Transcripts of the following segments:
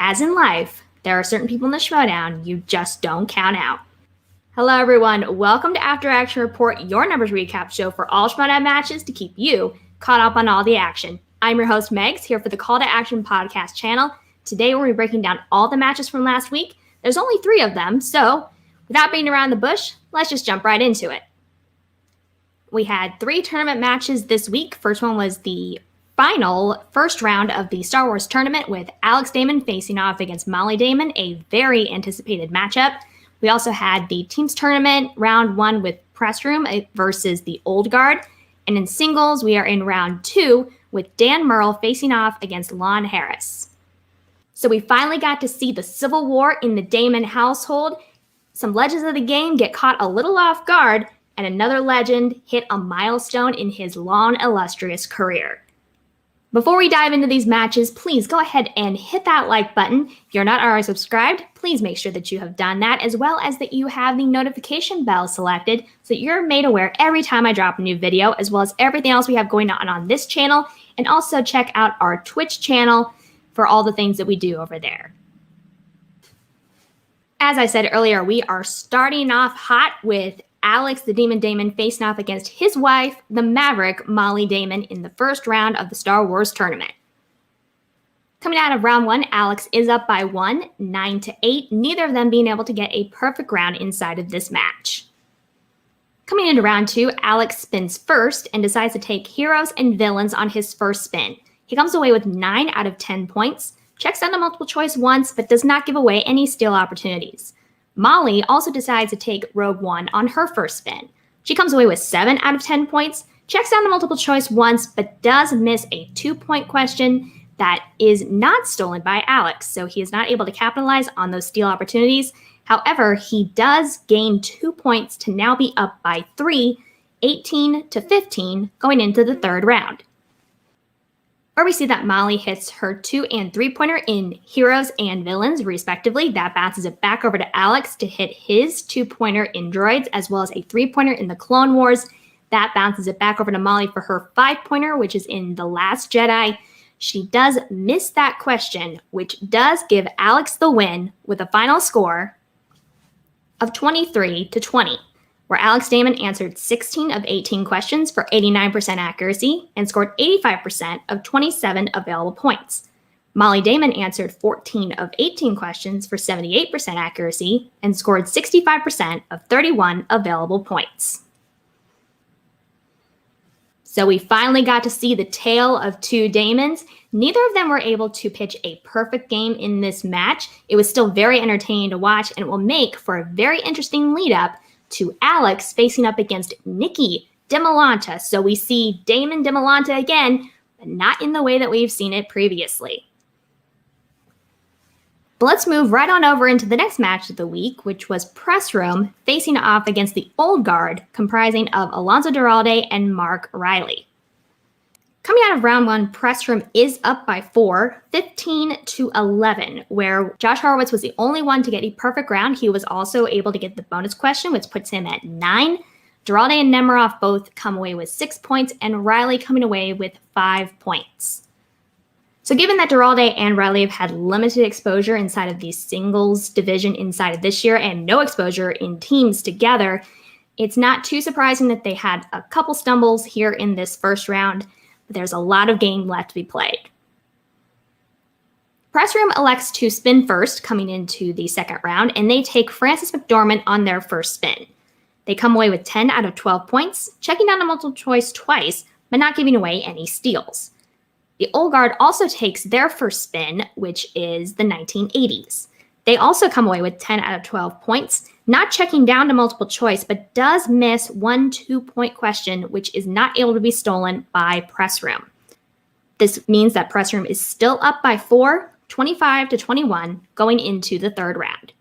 As in life, there are certain people in the Schmodown you just don't count out. Hello everyone, welcome to After Action Report, your numbers recap show for all Schmodown matches to keep you caught up on all the action. I'm your host Megs, here for the Call to Action podcast channel. Today we're breaking down all the matches from last week. There's only 3 of them, so without beating around the bush, let's just jump right into it. We had 3 tournament matches this week. First one was the final first round of the Star Wars tournament with Alex Damon facing off against Molly Damon, a very anticipated matchup. We also had the teams tournament round 1 with Press Room versus the Old Guard. And in singles, we are in round 2 with Dan Murrell facing off against Lon Harris. So we finally got to see the civil war in the Damon household. Some legends of the game get caught a little off guard, and another legend hit a milestone in his long, illustrious career. Before we dive into these matches, please go ahead and hit that like button. If you're not already subscribed, please make sure that you have done that, as well as that you have the notification bell selected so that you're made aware every time I drop a new video, as well as everything else we have going on this channel. And also check out our Twitch channel for all the things that we do over there. As I said earlier, we are starting off hot with Alex the Demon Damon facing off against his wife, the Maverick Molly Damon, in the first round of the Star Wars tournament. Coming out of round 1, Alex is up by 1, 9-8, neither of them being able to get a perfect round inside of this match. Coming into round 2, Alex spins first and decides to take heroes and villains on his first spin. He comes away with 9 out of 10 points, checks down to multiple choice once, but does not give away any steal opportunities. Molly also decides to take Rogue One on her first spin. She comes away with 7 out of 10 points, checks down to multiple choice once, but does miss a 2-point question that is not stolen by Alex, so he is not able to capitalize on those steal opportunities. However, he does gain 2 points to now be up by 3, 18-15, going into the third round, where we see that Molly hits her 2 and 3-pointer in heroes and villains, respectively. That bounces it back over to Alex to hit his 2-pointer in droids, as well as a 3-pointer in the Clone Wars. That bounces it back over to Molly for her 5-pointer, which is in The Last Jedi. She does miss that question, which does give Alex the win with a final score of 23-20. Where Alex Damon answered 16 of 18 questions for 89% accuracy and scored 85% of 27 available points. Molly Damon answered 14 of 18 questions for 78% accuracy and scored 65% of 31 available points. So we finally got to see the tale of 2 Damons. Neither of them were able to pitch a perfect game in this match. It was still very entertaining to watch, and it will make for a very interesting lead-up to Alex facing up against Nikki DeMolanta. So we see Damon DeMolanta again, but not in the way that we've seen it previously. But let's move right on over into the next match of the week, which was Press Room facing off against the Old Guard, comprising of Alonso Duralde and Mark Riley. Coming out of round 1, Press Room is up by 4, 15-11, where Josh Horowitz was the only one to get a perfect round. He was also able to get the bonus question, which puts him at 9. Duralde and Nemiroff both come away with 6 points, and Riley coming away with 5 points. So given that Duralde and Riley have had limited exposure inside of the singles division inside of this year and no exposure in teams together, it's not too surprising that they had a couple stumbles here in this first round. But there's a lot of game left to be played. Press Room elects to spin first coming into the second round, and they take Francis McDormand on their first spin. They come away with 10 out of 12 points, checking down to multiple choice twice, but not giving away any steals. The Old Guard also takes their first spin, which is the 1980s. They also come away with 10 out of 12 points, not checking down to multiple choice, but does miss 1 2-point question, which is not able to be stolen by Press Room. This means that Press Room is still up by 4, 25-21, going into the third round.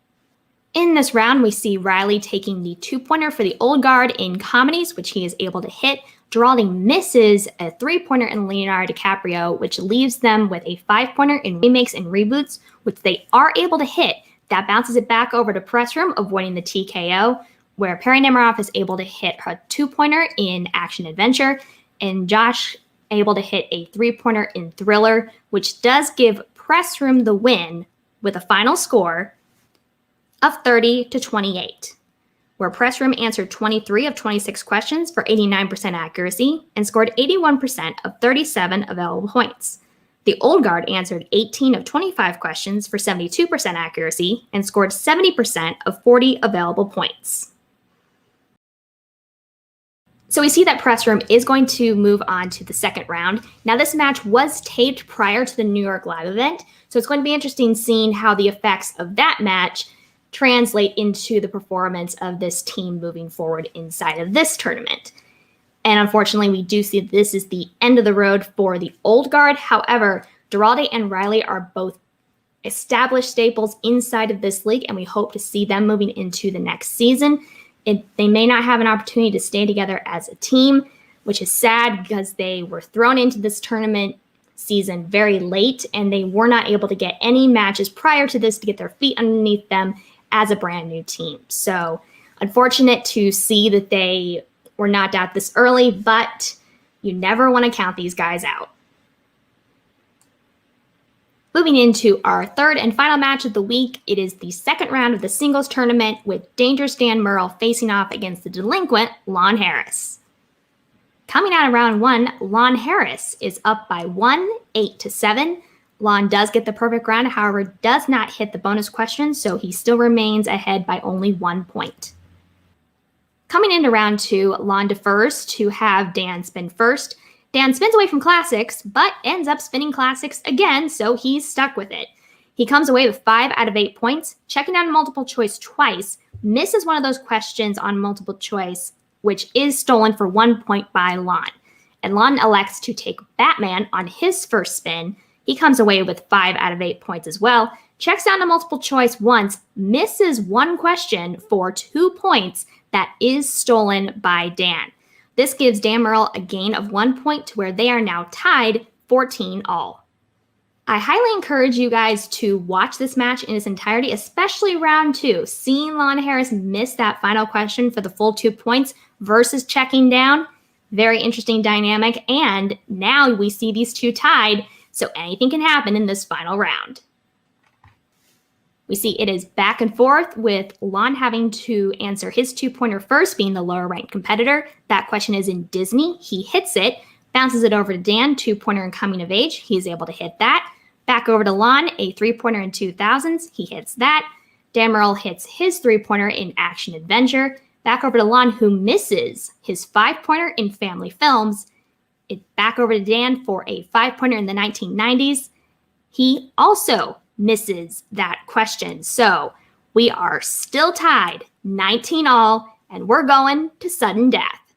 In this round, we see Riley taking the 2-pointer for the Old Guard in comedies, which he is able to hit. Duralde misses a 3-pointer in Leonardo DiCaprio, which leaves them with a 5-pointer in remakes and reboots, which they are able to hit. That bounces it back over to Press Room, avoiding the TKO, where Perry Nemiroff is able to hit a 2-pointer in Action Adventure, and Josh able to hit a 3-pointer in Thriller, which does give Press Room the win with a final score of 30-28, where Press Room answered 23 of 26 questions for 89% accuracy and scored 81% of 37 available points. The Old Guard answered 18 of 25 questions for 72% accuracy and scored 70% of 40 available points. So we see that Press Room is going to move on to the second round. Now, this match was taped prior to the New York Live event, so it's going to be interesting seeing how the effects of that match translate into the performance of this team moving forward inside of this tournament. And unfortunately, we do see that this is the end of the road for the Old Guard. However, Duralde and Riley are both established staples inside of this league, and we hope to see them moving into the next season. They may not have an opportunity to stay together as a team, which is sad because they were thrown into this tournament season very late, and they were not able to get any matches prior to this to get their feet underneath them as a brand new team. So unfortunate to see that they were knocked out this early, but you never want to count these guys out. Moving into our third and final match of the week, it is the second round of the singles tournament with Dangerous Dan Murrell facing off against the delinquent Lon Harris. Coming out of round one, Lon Harris is up by 1, 8-7. Lon does get the perfect round, however, does not hit the bonus question, so he still remains ahead by only 1 point. Coming into round two, Lon defers to have Dan spin first. Dan spins away from classics, but ends up spinning classics again, so he's stuck with it. He comes away with 5 out of 8 points, checking down multiple choice twice, misses one of those questions on multiple choice, which is stolen for 1 point by Lon. And Lon elects to take Batman on his first spin. He comes away with 5 out of 8 points as well, checks down to multiple choice once, misses one question for 2 points that is stolen by Dan. This gives Dan Murrell a gain of 1 point to where they are now tied 14 all. I highly encourage you guys to watch this match in its entirety, especially round two. Seeing Lon Harris miss that final question for the full 2 points versus checking down, very interesting dynamic. And now we see these two tied, so anything can happen in this final round. We see it is back and forth with Lon having to answer his 2-pointer first, being the lower ranked competitor. That question is in Disney. He hits it, bounces it over to Dan, 2-pointer in Coming of Age. He's able to hit that. Back over to Lon, a 3-pointer in 2000s. He hits that. Dan Murrell hits his 3-pointer in Action Adventure. Back over to Lon, who misses his 5-pointer in Family Films. It's back over to Dan for a 5-pointer in the 1990s. He also misses that question. So we are still tied 19 all, and we're going to sudden death.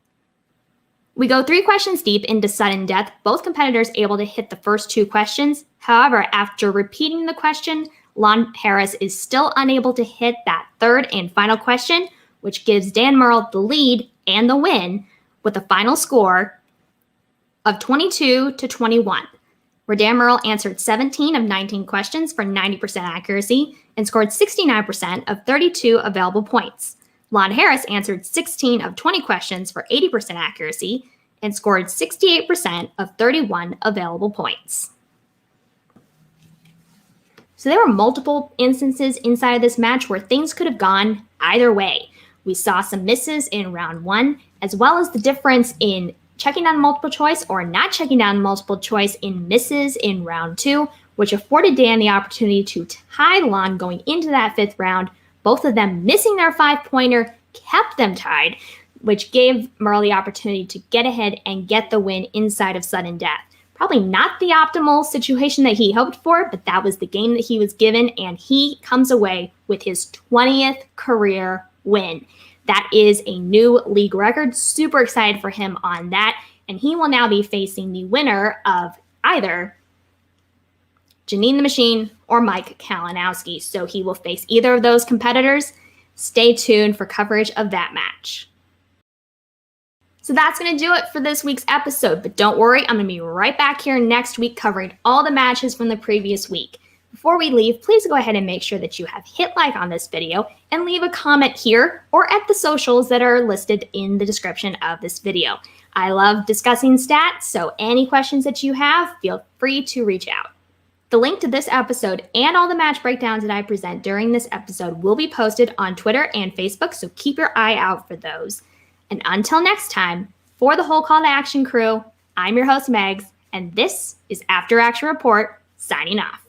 We go 3 questions deep into sudden death, both competitors able to hit the first 2 questions. However, after repeating the question, Lon Harris is still unable to hit that third and final question, which gives Dan Murrell the lead and the win with a final score of 22-21. Where Dan Murrell answered 17 of 19 questions for 90% accuracy and scored 69% of 32 available points. Lon Harris answered 16 of 20 questions for 80% accuracy and scored 68% of 31 available points. So there were multiple instances inside of this match where things could have gone either way. We saw some misses in round one, as well as the difference in checking down multiple choice or not checking down multiple choice in misses in round two, which afforded Dan the opportunity to tie Lon going into that 5th round. Both of them missing their 5-pointer kept them tied, which gave Murrell the opportunity to get ahead and get the win inside of sudden death. Probably not the optimal situation that he hoped for, but that was the game that he was given, and he comes away with his 20th career win. That is a new league record. Super excited for him on that. And he will now be facing the winner of either Janine the Machine or Mike Kalinowski. So he will face either of those competitors. Stay tuned for coverage of that match. So that's going to do it for this week's episode. But don't worry, I'm going to be right back here next week covering all the matches from the previous week. Before we leave, please go ahead and make sure that you have hit like on this video and leave a comment here or at the socials that are listed in the description of this video. I love discussing stats, so any questions that you have, feel free to reach out. The link to this episode and all the match breakdowns that I present during this episode will be posted on Twitter and Facebook, so keep your eye out for those. And until next time, for the whole Call to Action crew, I'm your host, Megs, and this is After Action Report, signing off.